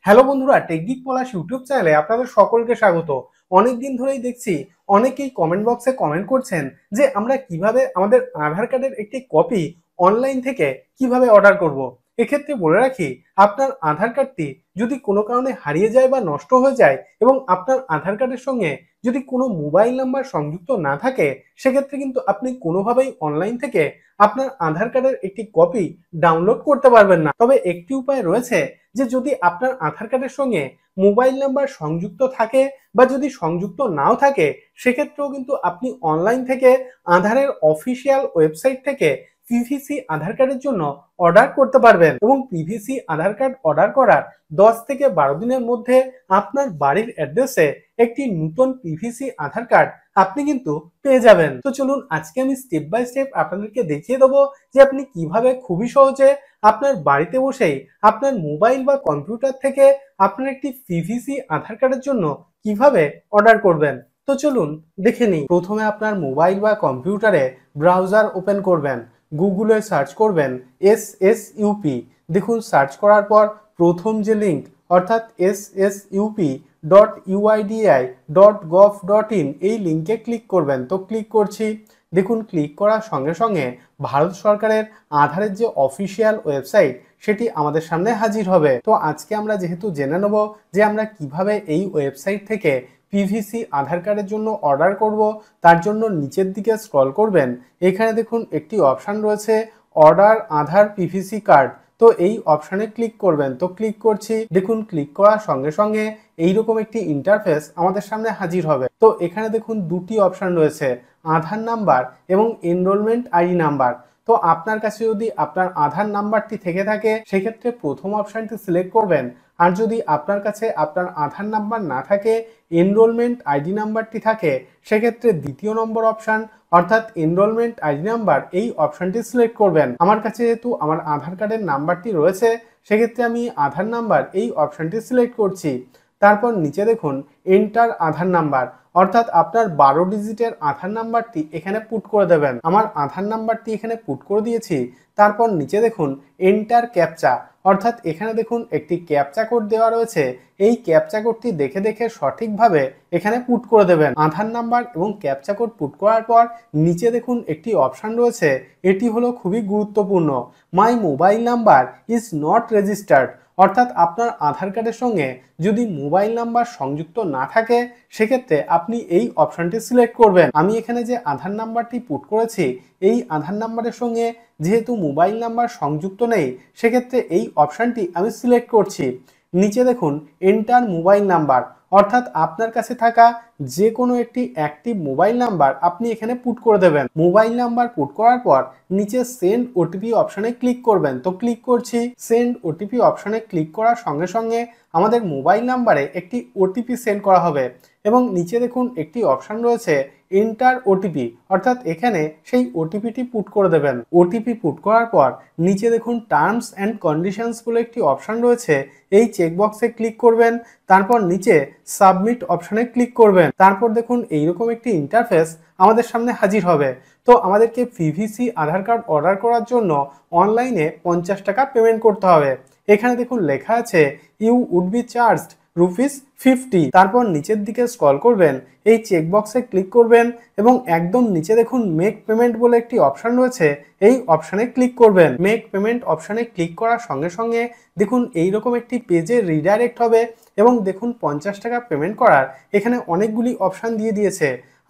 Hello বন্ধুরা, technique পলাশ YouTube চ্যানেলে আপনাদের সকলকে স্বাগত। অনেকদিন ধরেই দেখছি অনেকেই কমেন্ট বক্সে কমেন্ট করছেন যে আমরা কিভাবে আমাদের আধার কার্ডের একটি কপি অনলাইন থেকে কিভাবে অর্ডার করব। এক্ষেত্রে বলে রাখি, আপনার আধার কার্ডটি যদি কোনো কারণে হারিয়ে যায় বা নষ্ট হয়ে যায় এবং আপনার আধার কার্ডের সঙ্গে যদি কোনো মোবাইল নাম্বার সংযুক্ত না থাকে, সেক্ষেত্রে কিন্তু আপনি কোনোভাবেই অনলাইন থেকে আপনার আধার কার্ডের একটি কপি ডাউনলোড করতে পারবেন না। তবে একটি উপায় রয়েছে, যে যদি আপনার আধার কার্ডের সঙ্গে মোবাইল নাম্বার সংযুক্ত থাকে বা যদি সংযুক্ত নাও থাকে, সেক্ষেত্রেও কিন্তু আপনি অনলাইন থেকে আধারের অফিসিয়াল ওয়েবসাইট থেকে পিভিসি আধার কার্ডের জন্য অর্ডার করতে পারবেন এবং পিভিসি আধার কার্ড অর্ডার করার 10 থেকে 12 দিনের মধ্যে আপনার বাড়ির অ্যাড্রেসে একটি নতুন পিভিসি আধার কার্ড আপনি কিন্তু পেয়ে যাবেন। তো চলুন আজকে আমি স্টেপ বাই স্টেপ আপনাদেরকে দেখিয়ে দেবো যে আপনি কিভাবে খুবই সহজে আপনার বাড়িতে বসেই আপনার মোবাইল বা কম্পিউটার থেকে আপনার একটি পিভিসি আধার কার্ডের জন্য কিভাবে অর্ডার করবেন। তো চলুন দেখে নিই। প্রথমে আপনার মোবাইল বা কম্পিউটারে ব্রাউজার ওপেন করবেন, গুগলে সার্চ করবেন SSUP। দেখুন, সার্চ করার পর প্রথম যে লিঙ্ক অর্থাৎ ssup.uidi.gov.in এই লিঙ্কে ক্লিক করবেন। তো ক্লিক করছি। দেখুন, ক্লিক করার সঙ্গে সঙ্গে ভারত সরকারের আধারের যে অফিসিয়াল ওয়েবসাইট সেটি আমাদের সামনে হাজির হবে। তো আজকে আমরা যেহেতু জেনে নেব যে আমরা কিভাবে এই ওয়েবসাইট থেকে পিভিসি আধার কার্ডের জন্য অর্ডার করব, তার জন্য নিচের দিকে স্ক্রল করবেন। এখানে দেখুন একটি অপশান রয়েছে অর্ডার আধার পিভিসি কার্ড। তো এই অপশানে ক্লিক করবেন। তো ক্লিক করছি। দেখুন, ক্লিক করার সঙ্গে সঙ্গে এইরকম একটি ইন্টারফেস আমাদের সামনে হাজির হবে। তো এখানে দেখুন দুটি অপশান রয়েছে, আধার নাম্বার এবং এনরোলমেন্ট আইডি নাম্বার। তো আপনার কাছে যদি আপনার আধার নাম্বারটি থেকে থাকে, সেক্ষেত্রে প্রথম অপশানটি সিলেক্ট করবেন। আর যদি আপনার কাছে আপনার আধার নাম্বার না থাকে, এনরোলমেন্ট আইডি নাম্বারটি থাকে, সেক্ষেত্রে দ্বিতীয় নম্বর অপশান অর্থাৎ এনরোলমেন্ট আইডি নাম্বার এই অপশানটি সিলেক্ট করবেন। আমার কাছে যেহেতু আমার আধার কার্ডের নাম্বারটি রয়েছে, সেক্ষেত্রে আমি আধার নাম্বার এই অপশানটি সিলেক্ট করছি। তারপর নিচে দেখুন এন্টার আধার নাম্বার অর্থাৎ আপনার 12 ডিজিটের আধার নাম্বারটি এখানে পুট করে দেবেন। আমার আধার নাম্বারটি এখানে পুট করে দিয়েছি। তারপর নিচে দেখুন এন্টার ক্যাপচা অর্থাৎ এখানে দেখুন একটি ক্যাপচা কোড দেওয়া রয়েছে। এই ক্যাপচা কোডটি দেখে দেখে সঠিকভাবে এখানে পুট করে দেবেন। আধার নাম্বার এবং ক্যাপচা কোড পুট করার পর নিচে দেখুন একটি অপশান রয়েছে, এটি হলো খুবই গুরুত্বপূর্ণ, my mobile number is not registered. অর্থাৎ আপনার আধার কার্ডের সঙ্গে যদি মোবাইল নাম্বার সংযুক্ত না থাকে, সেক্ষেত্রে আপনি এই অপশানটি সিলেক্ট করবেন। আমি এখানে যে আধার নাম্বারটি পুট করেছি, এই আধার নাম্বারের সঙ্গে যেহেতু মোবাইল নাম্বার সংযুক্ত নেই, সেক্ষেত্রে এই অপশানটি আমি সিলেক্ট করছি। নিচে দেখুন এন্টার মোবাইল নাম্বার অর্থাৎ আপনার কাছে থাকা যে কোনো একটি অ্যাক্টিভ মোবাইল নাম্বার আপনি এখানে পুট করে দেবেন। মোবাইল নাম্বার পুট করার পর নিচে সেন্ড ওটিপি অপশানে ক্লিক করবেন। তো ক্লিক করছি। সেন্ড ওটিপি অপশানে ক্লিক করার সঙ্গে সঙ্গে আমাদের মোবাইল নাম্বারে একটি ওটিপি সেন্ড করা হবে এবং নিচে দেখুন একটি অপশান রয়েছে এন্টার ওটিপি অর্থাৎ এখানে সেই ওটিপিটি পুট করে দেবেন। ওটিপি পুট করার পর নিচে দেখুন টার্মস অ্যান্ড কন্ডিশনস বলে একটি অপশান রয়েছে, এই চেকবক্সে ক্লিক করবেন। তারপর নিচে সাবমিট অপশানে ক্লিক করবেন। তারপর দেখুন এইরকম একটি ইন্টারফেস আমাদের সামনে হাজির হবে। তো আমাদেরকে পিভিসি আধার কার্ড অর্ডার করার জন্য অনলাইনে 50 টাকা পেমেন্ট করতে হবে। এখানে দেখুন লেখা আছে ইউ উড বি চার্জড ₹50। তারপর নিচের দিকে স্ক্রল করবেন, এই চেকবক্সে ক্লিক করবেন এবং একদম নিচে দেখুন মেক পেমেন্ট বলে একটি অপশান রয়েছে, এই অপশানে ক্লিক করবেন। মেক পেমেন্ট অপশানে ক্লিক করার সঙ্গে সঙ্গে দেখুন এইরকম একটি পেজে রিডাইরেক্ট হবে এবং দেখুন 50 টাকা পেমেন্ট করার এখানে অনেকগুলি অপশান দিয়ে দিয়েছে।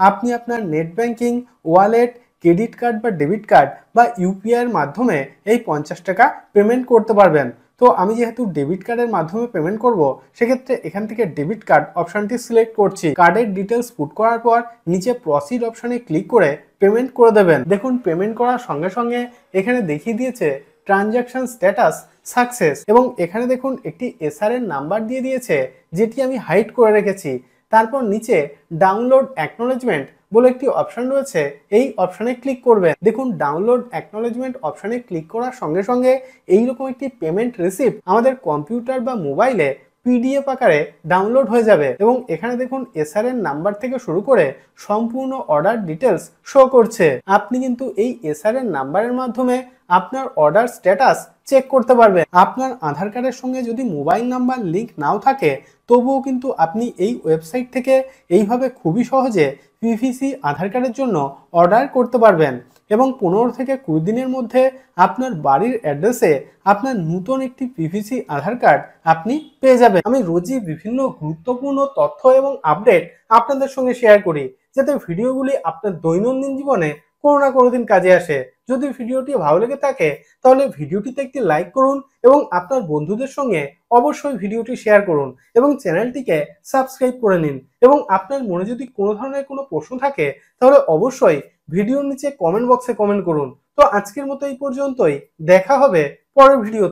আপনি আপনার net banking, wallet, credit card বা ডেবিট কার্ড বা ইউপিআইয়ের মাধ্যমে এই 50 টাকা পেমেন্ট করতে পারবেন। তো আমি যেহেতু ডেবিট কার্ডের মাধ্যমে পেমেন্ট করব, সেক্ষেত্রে এখান থেকে ডেবিট কার্ড অপশানটি সিলেক্ট করছি। কার্ডের ডিটেলস পুট করার পর নিচে প্রসিড অপশানে ক্লিক করে পেমেন্ট করে দেবেন। দেখুন পেমেন্ট করার সঙ্গে সঙ্গে এখানে দেখিয়ে দিয়েছে ট্রানজ্যাকশন স্ট্যাটাস সাকসেস এবং এখানে দেখুন একটি এসআরএন নাম্বার দিয়ে দিয়েছে, যেটি আমি হাইড করে রেখেছি। তারপর নিচে ডাউনলোড অ্যাকনোলেজমেন্ট বলে একটি অপশান রয়েছে, এই অপশানে ক্লিক করবেন। দেখুন ডাউনলোড অ্যাকনোলেজমেন্ট অপশানে ক্লিক করার সঙ্গে সঙ্গে এইরকম একটি পেমেন্ট রিসিপ্ট আমাদের কম্পিউটার বা মোবাইলে পিডিএফ আকারে ডাউনলোড হয়ে যাবে এবং এখানে দেখুন এসআরএন নাম্বার থেকে শুরু করে সম্পূর্ণ অর্ডার ডিটেলস শো করছে। আপনি কিন্তু এই এসআরএন নাম্বারের মাধ্যমে আপনার অর্ডার স্ট্যাটাস চেক করতে পারবেন। আপনার আধার কার্ডের সঙ্গে যদি মোবাইল নাম্বার লিঙ্ক নাও থাকে, তবুও কিন্তু আপনি এই ওয়েবসাইট থেকে এইভাবে খুবই সহজে পিভিসি আধার কার্ডের জন্য অর্ডার করতে পারবেন এবং 15 থেকে 20 দিনের মধ্যে আপনার বাড়ির অ্যাড্রেসে আপনার নতুন একটি পিভিসি আধার কার্ড আপনি পেয়ে যাবেন। আমি রোজই বিভিন্ন গুরুত্বপূর্ণ তথ্য এবং আপডেট আপনাদের সঙ্গে শেয়ার করি, যাতে ভিডিওগুলি আপনার দৈনন্দিন জীবনে কোনো না কোনো দিন কাজে আসে। যদি ভিডিওটি ভালো লেগে থাকে তাহলে ভিডিওটিতে একটি লাইক করুন এবং আপনার বন্ধুদের সঙ্গে অবশ্যই ভিডিওটি শেয়ার করুন এবং চ্যানেলটিকে সাবস্ক্রাইব করে নিন। এবং আপনার মনে যদি কোনো ধরনের কোনো প্রশ্ন থাকে তাহলে অবশ্যই ভিডিওর নিচে কমেন্ট বক্সে কমেন্ট করুন। তো আজকের মতো এই পর্যন্তই, দেখা হবে পরের ভিডিও।